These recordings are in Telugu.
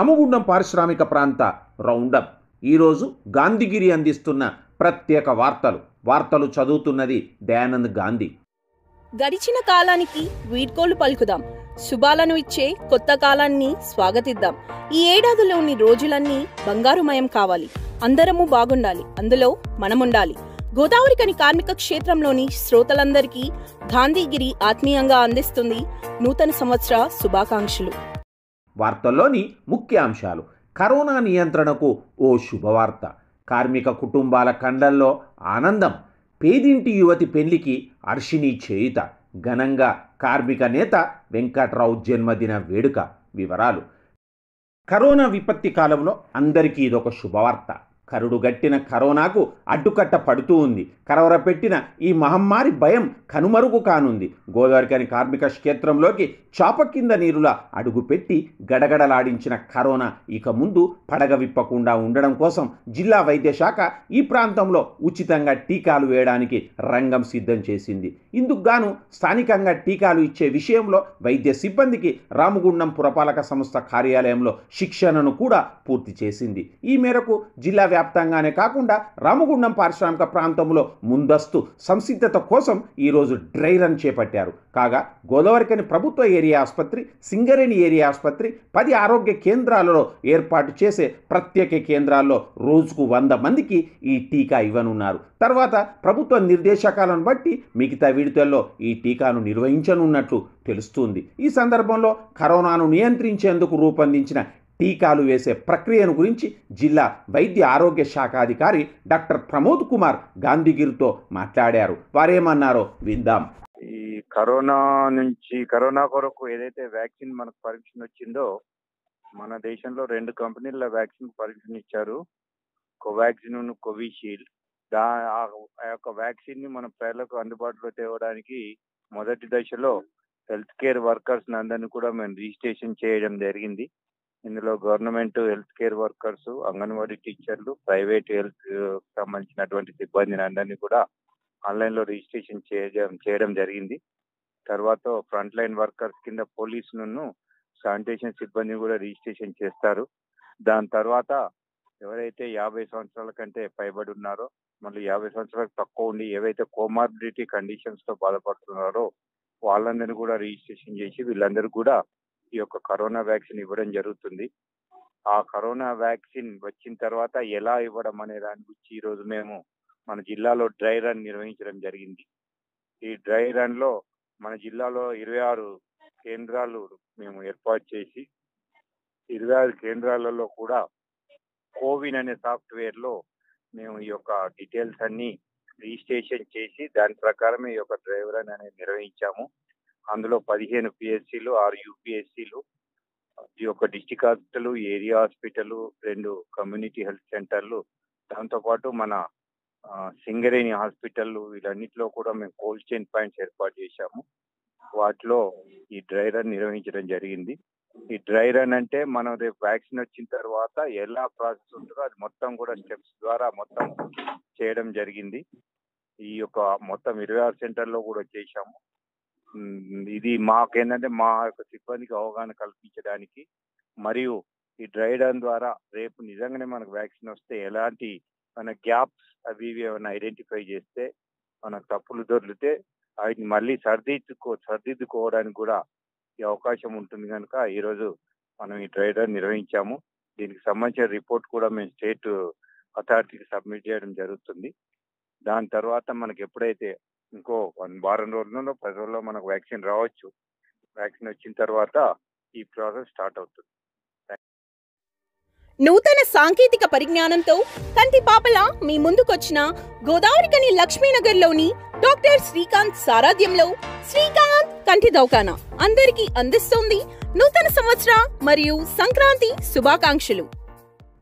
రామగుండం పారిశ్రామిక ప్రాంత రౌండప్. ఈరోజు గాంధీగిరి అందిస్తున్న ప్రత్యేక వార్తలు చదువుతున్నది దయానంద్ గాంధీ. గడిచిన కాలానికి వీడ్కోలు పలుకుదాం. శుభాలను ఇచ్చే కొత్త కాలాన్ని స్వాగతిద్దాం. ఈ ఏడాదిలోని రోజులన్నీ బంగారుమయం కావాలి. అందరము బాగుండాలి, అందులో మనముండాలి. గోదావరికని కార్మిక క్షేత్రంలోని శ్రోతలందరికీ గాంధీగిరి ఆత్మీయంగా అందిస్తుంది నూతన సంవత్సర శుభాకాంక్షలు. వార్తల్లోని ముఖ్యాంశాలు. కరోనా నియంత్రణకు ఓ శుభవార్త. కార్మిక కుటుంబాల కండల్లో ఆనందం. పేదింటి యువతి పెళ్లికి అర్షిని చేయుత. ఘనంగా కార్మిక నేత వెంకట్రావు జన్మదిన వేడుక. వివరాలు. కరోనా విపత్తి కాలంలో అందరికీ ఇదొక శుభవార్త. కరుడుగట్టిన కరోనాకు అడ్డుకట్ట పడుతూ ఉంది. కలవరపెట్టిన ఈ మహమ్మారి భయం కనుమరుగు కానుంది. గోదావరికని కార్మిక క్షేత్రంలోకి చాప కింద నీరులా అడుగుపెట్టి గడగడలాడించిన కరోనా ఇక ముందు పడగ విప్పకుండా ఉండడం కోసం జిల్లా వైద్య శాఖ ఈ ప్రాంతంలో ఉచితంగా టీకాలు వేయడానికి రంగం సిద్ధం చేసింది. ఇందుకు గాను స్థానికంగా టీకాలు ఇచ్చే విషయంలో వైద్య సిబ్బందికి రామగుండం పురపాలక సంస్థ కార్యాలయంలో శిక్షణను కూడా పూర్తి చేసింది. ఈ మేరకు జిల్లా వ్యాప్తంగానే కాకుండా రామగుండం పారిశ్రామిక ప్రాంతంలో ముందస్తు సంసిద్ధత కోసం ఈరోజు డ్రై రన్ చేపట్టారు. కాగా గోదావరికని ప్రభుత్వ ఏరియా ఆసుపత్రి, సింగరేణి ఏరియా ఆసుపత్రి, 10 ఆరోగ్య కేంద్రాలలో ఏర్పాటు చేసే ప్రత్యేక కేంద్రాల్లో రోజుకు 100 మందికి ఈ టీకా ఇవ్వనున్నారు. తర్వాత ప్రభుత్వ నిర్దేశకాలను బట్టి మిగతా విడతల్లో ఈ టీకాను నిర్వహించనున్నట్లు తెలుస్తుంది. ఈ సందర్భంలో కరోనాను నియంత్రించేందుకు రూపొందించిన టీకాలు వేసే ప్రక్రియను గురించి జిల్లా వైద్య ఆరోగ్య శాఖ అధికారి డాక్టర్ ప్రమోద్ కుమార్ గాంధీగిరితో మాట్లాడారు. వారేమన్నారో విందాం. ఈ కరోనా కొరకు ఏదైతే వ్యాక్సిన్ మనకు పర్మిషన్ వచ్చిందో, మన దేశంలో 2 కంపెనీల వ్యాక్సిన్ పర్మిషన్ ఇచ్చారు, కోవాక్సిన్, కోవిషీల్డ్. ఆ యొక్క వ్యాక్సిన్ ని మన ప్రజలకు అందుబాటులో తేవడానికి మొదటి దశలో హెల్త్ కేర్ వర్కర్స్ అందరినీ కూడా మేము రిజిస్ట్రేషన్ చేయడం జరిగింది. ఇందులో government health care workers, anganwadi టీచర్లు, ప్రైవేట్ హెల్త్ సంబంధించినటువంటి సిబ్బందిని అందరినీ కూడా ఆన్లైన్ లో రిజిస్ట్రేషన్ చేయడం జరిగింది. తర్వాత ఫ్రంట్ లైన్ వర్కర్స్ కింద పోలీసులను, శానిటేషన్ సిబ్బందిని కూడా రిజిస్ట్రేషన్ చేస్తారు. దాని తర్వాత ఎవరైతే 50 సంవత్సరాల కంటే పైబడి ఉన్నారో, మళ్ళీ 50 సంవత్సరాలకు తక్కువ ఉండి ఏవైతే కోమార్బిడిటీ కండిషన్స్ తో బాధపడుతున్నారో వాళ్ళందరినీ కూడా రిజిస్ట్రేషన్ చేసి వీళ్ళందరూ కూడా ఈ యొక్క కరోనా వ్యాక్సిన్ ఇవ్వడం జరుగుతుంది. ఆ కరోనా వ్యాక్సిన్ వచ్చిన తర్వాత ఎలా ఇవ్వడం అనే దాని గురించి ఈ రోజు మేము మన జిల్లాలో డ్రై రన్ నిర్వహించడం జరిగింది. ఈ డ్రై రన్ లో మన జిల్లాలో 26 కేంద్రాలు మేము ఏర్పాటు చేసి 26 కేంద్రాలలో కూడా కోవిన్ అనే సాఫ్ట్వేర్ లో మేము ఈ యొక్క డీటెయిల్స్ అన్ని రిజిస్ట్రేషన్ చేసి దాని ప్రకారమే ఈ యొక్క డ్రై రన్ అనేది నిర్వహించాము. అందులో 15 పిఎస్సీలు, 6 యూపీఎస్సీలు, ఈ యొక్క district hospital, area hospital, 2 community health సెంటర్లు, దాంతోపాటు మన సింగరేణి హాస్పిటల్, వీటన్నిటిలో కూడా మేము కోల్డ్ చైన్ పాయింట్స్ ఏర్పాటు చేశాము. వాటిలో ఈ డ్రై రన్ నిర్వహించడం జరిగింది. ఈ డ్రై రన్ అంటే మనం రేపు వ్యాక్సిన్ వచ్చిన తర్వాత ఎలా ప్రాసెస్ ఉంటుందో అది మొత్తం కూడా స్టెప్స్ ద్వారా మొత్తం చేయడం జరిగింది. ఈ యొక్క మొత్తం 26 సెంటర్లో కూడా చేశాము. ఇది మాకేంటంటే మా యొక్క సిబ్బందికి అవగాహన కల్పించడానికి, మరియు ఈ డ్రై రన్ ద్వారా రేపు నిజంగానే మనకు వ్యాక్సిన్ వస్తే ఎలాంటి మన గ్యాప్స్ అవి ఏమైనా ఐడెంటిఫై చేస్తే మనకు తప్పులు దొరికితే వాటిని మళ్ళీ సరిదిద్దుకోవడానికి కూడా ఈ అవకాశం ఉంటుంది. కనుక ఈరోజు మనం ఈ డ్రై రన్ నిర్వహించాము. దీనికి సంబంధించిన రిపోర్ట్ కూడా మేము స్టేట్ అథారిటీకి సబ్మిట్ చేయడం జరుగుతుంది. దాని తర్వాత మనకి ఎప్పుడైతే ఇంకో 1 వారం రోజుల్లో 10 రోజుల్లో మనకు వ్యాక్సిన్ రావచ్చు. వ్యాక్సిన్ వచ్చిన తర్వాత ఈ ప్రాసెస్ స్టార్ట్ అవుతుంది. నూతన సాంకేతిక పరిజ్ఞానంతో కంటి పాపల మీ ముందుకొచ్చిన గోదావరికని లక్ష్మీనగర్లోని డాక్టర్ శ్రీకాంత్ సారథ్యంలో శ్రీకాంత్ కంటి దవాఖానా అందరికీ అందిస్తోంది నూతన సంవత్సర మరియు సంక్రాంతి శుభాకాంక్షలు.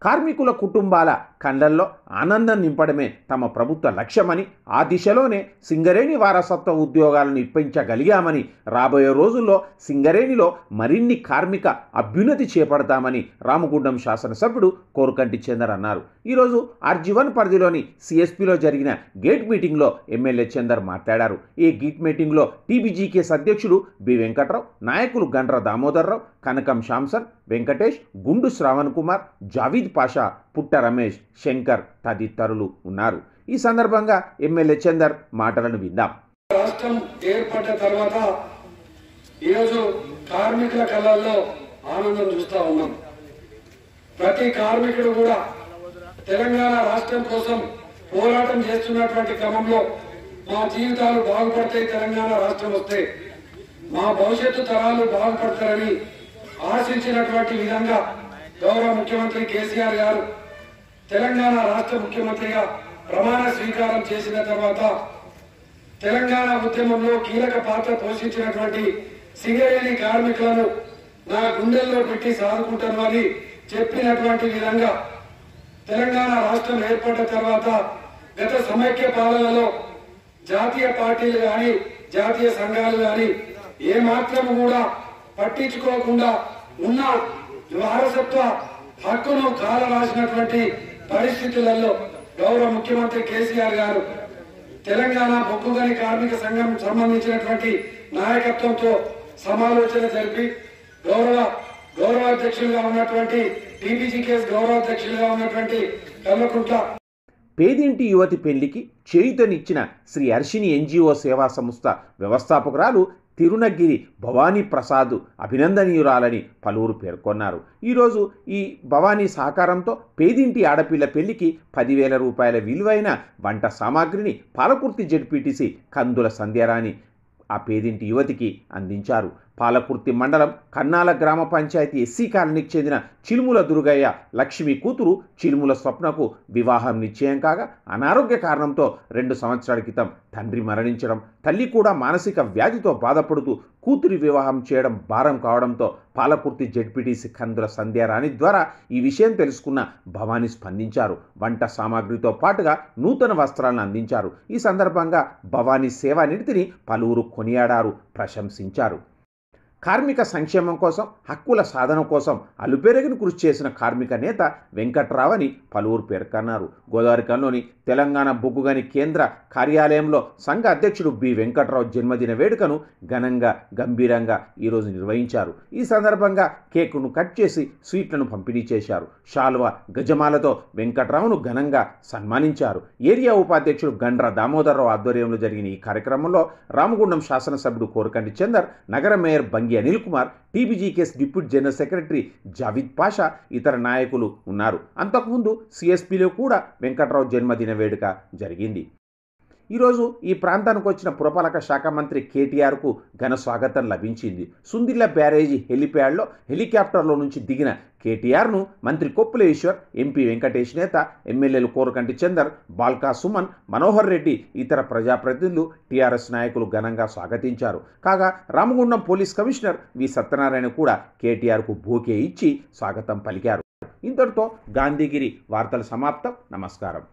కార్మికుల కుటుంబాల కళ్ళల్లో ఆనందం నింపడమే తమ ప్రభుత్వ లక్ష్యమని, ఆ దిశలోనే సింగరేణి వారసత్వ ఉద్యోగాలను ఇప్పించగలిగామని, రాబోయే రోజుల్లో సింగరేణిలో మరిన్ని కార్మిక అభ్యున్నతి చేపడతామని రామగుండం శాసనసభ్యుడు కోరుకంటి చందర్ అన్నారు. ఈరోజు RG1 పరిధిలోని CSPలో జరిగిన గేట్ మీటింగ్లో ఎమ్మెల్యే చందర్ మాట్లాడారు. ఈ గేట్ మీటింగ్లో TBGKS అధ్యక్షుడు బి వెంకట్రావు, నాయకులు గండ్ర దామోదర్రావు, కనకం శాంసన్, వెంకటేష్, గుండు శ్రావణ్ కుమార్, జావీద్ పాషా, పుట్ట రమేష్, శంకర్ తదితరులు ఉన్నారు. ఈ సందర్భంగా ఎమ్మెల్యే చందర్ మాటలను విందాం. రాష్ట్రం ఏర్పడ్డ తర్వాత ఈరోజు కార్మికుల కళ్ళల్లో ఆనందం చూస్తా ఉన్నాం. ప్రతి కార్మికుడు కూడా తెలంగాణ రాష్ట్రం కోసం పోరాటం చేస్తున్నటువంటి క్రమంలో మా జీవితాలు బాగుపడతాయి, తెలంగాణ రాష్ట్రం వస్తే మా భవిష్యత్తు తరాలు బాగుపడతారని ఆశించినటువంటి విధంగా గౌరవ ముఖ్యమంత్రి కేసీఆర్ గారు తెలంగాణ రాష్ట్ర ముఖ్యమంత్రిగా ప్రమాణ స్వీకారం చేసిన తర్వాత తెలంగాణ ఉద్యమంలో కీలక పాత్ర పోషించినటువంటి సింగరేణి కార్మికులను నా గుండెల్లో పెట్టి సాదుకుంటామని చెప్పినటువంటి విధంగా తెలంగాణ రాష్ట్రం ఏర్పడ్డ తర్వాత గత సమైక్య పాలనలో జాతీయ పార్టీలు గాని జాతీయ సంఘాలు గాని ఏమాత్రం కూడా పట్టించుకోకుండా ఉన్న వారసత్వ హక్కును కాలరాసినటువంటి పరిస్థితులలో గౌరవ ముఖ్యమంత్రి కేసీఆర్ గారు తెలంగాణ బొగ్గుగని కార్మిక సంఘం సంబంధించినటువంటి నాయకత్వంతో సమాలోచన జరిపి గౌరవాధ్యక్షులుగా ఉన్నటువంటి TBGKS గౌరవాధ్యక్షులుగా ఉన్నటువంటి కల్వకుంట్ల పేదింటి యువతి పెళ్లికి చేయూతనిచ్చిన శ్రీ హర్షిని NGO సేవా సంస్థ వ్యవస్థాపకురాలు తిరునగిరి భవానీ ప్రసాద్ అభినందనీయురాలని పలువురు పేర్కొన్నారు. ఈరోజు ఈ భవానీ సహకారంతో పేదింటి ఆడపిల్ల పెళ్లికి 10,000 రూపాయల విలువైన వంట సామాగ్రిని పాలకుర్తి జెడ్పీటీసీ కందుల సంధ్యారాణి ఆ పేదింటి యువతికి అందించారు. పాలకుర్తి మండలం కన్నాల గ్రామ పంచాయతీ SC కాలనీకి చెందిన చిలుముల దుర్గయ్య లక్ష్మి కూతురు చిలుముల స్వప్నకు వివాహం నిశ్చయం కాగా అనారోగ్య కారణంతో 2 సంవత్సరాల క్రితం తండ్రి మరణించడం, తల్లి కూడా మానసిక వ్యాధితో బాధపడుతూ కూతురి వివాహం చేయడం భారం కావడంతో పాలకుర్తి జెడ్పీటీసీ కందుల సంధ్యారాణి ద్వారా ఈ విషయం తెలుసుకున్న భవానీ స్పందించారు. వంట సామాగ్రితో పాటుగా నూతన వస్త్రాలను అందించారు. ఈ సందర్భంగా భవానీ సేవానిరతిని పలువురు కొనియాడారు, ప్రశంసించారు. కార్మిక సంక్షేమం కోసం, హక్కుల సాధన కోసం అలుపెరగని కృషి చేసిన కార్మిక నేత వెంకట్రావని పలువురు పేర్కొన్నారు. గోదావరికంలోని తెలంగాణ బొగ్గుగని కేంద్ర కార్యాలయంలో సంఘ అధ్యక్షుడు బి వెంకట్రావు జన్మదిన వేడుకను ఘనంగా గంభీరంగా ఈరోజు నిర్వహించారు. ఈ సందర్భంగా కేకును కట్ చేసి స్వీట్లను పంపిణీ చేశారు. శాల్వా గజమాలతో వెంకట్రావును ఘనంగా సన్మానించారు. ఏరియా ఉపాధ్యక్షుడు గండ్ర దామోదర్రావు ఆధ్వర్యంలో జరిగిన ఈ కార్యక్రమంలో రామగుండం శాసనసభ్యుడు కోరుకంటి చందర్, నగర mayor Bangi Anil Kumar, TBGKS deputy general secretary Javeed Pasha ఇతర నాయకులు ఉన్నారు. అంతకుముందు CSPలో కూడా వెంకట్రావు జన్మదిన వేడుక జరిగింది. ఈరోజు ఈ ప్రాంతానికి వచ్చిన పురపాలక శాఖ మంత్రి కేటీఆర్కు ఘన స్వాగతం లభించింది. సుందిల్ల బ్యారేజీ హెలిప్యాడ్లో హెలికాప్టర్లో నుంచి దిగిన కేటీఆర్ను మంత్రి కొప్పుల ఈశ్వర్, ఎంపీ వెంకటేష్ నేత, ఎమ్మెల్యేలు కోరుకంటి చందర్, బాల్కా సుమన్, మనోహర్ రెడ్డి, ఇతర ప్రజాప్రతినిధులు, TRS నాయకులు ఘనంగా స్వాగతించారు. కాగా రామగుండం పోలీస్ కమిషనర్ వి సత్యనారాయణ కూడా కేటీఆర్కు బోకే ఇచ్చి స్వాగతం పలికారు. ఇంతటితో గాంధీగిరి వార్తలు సమాప్తం. నమస్కారం.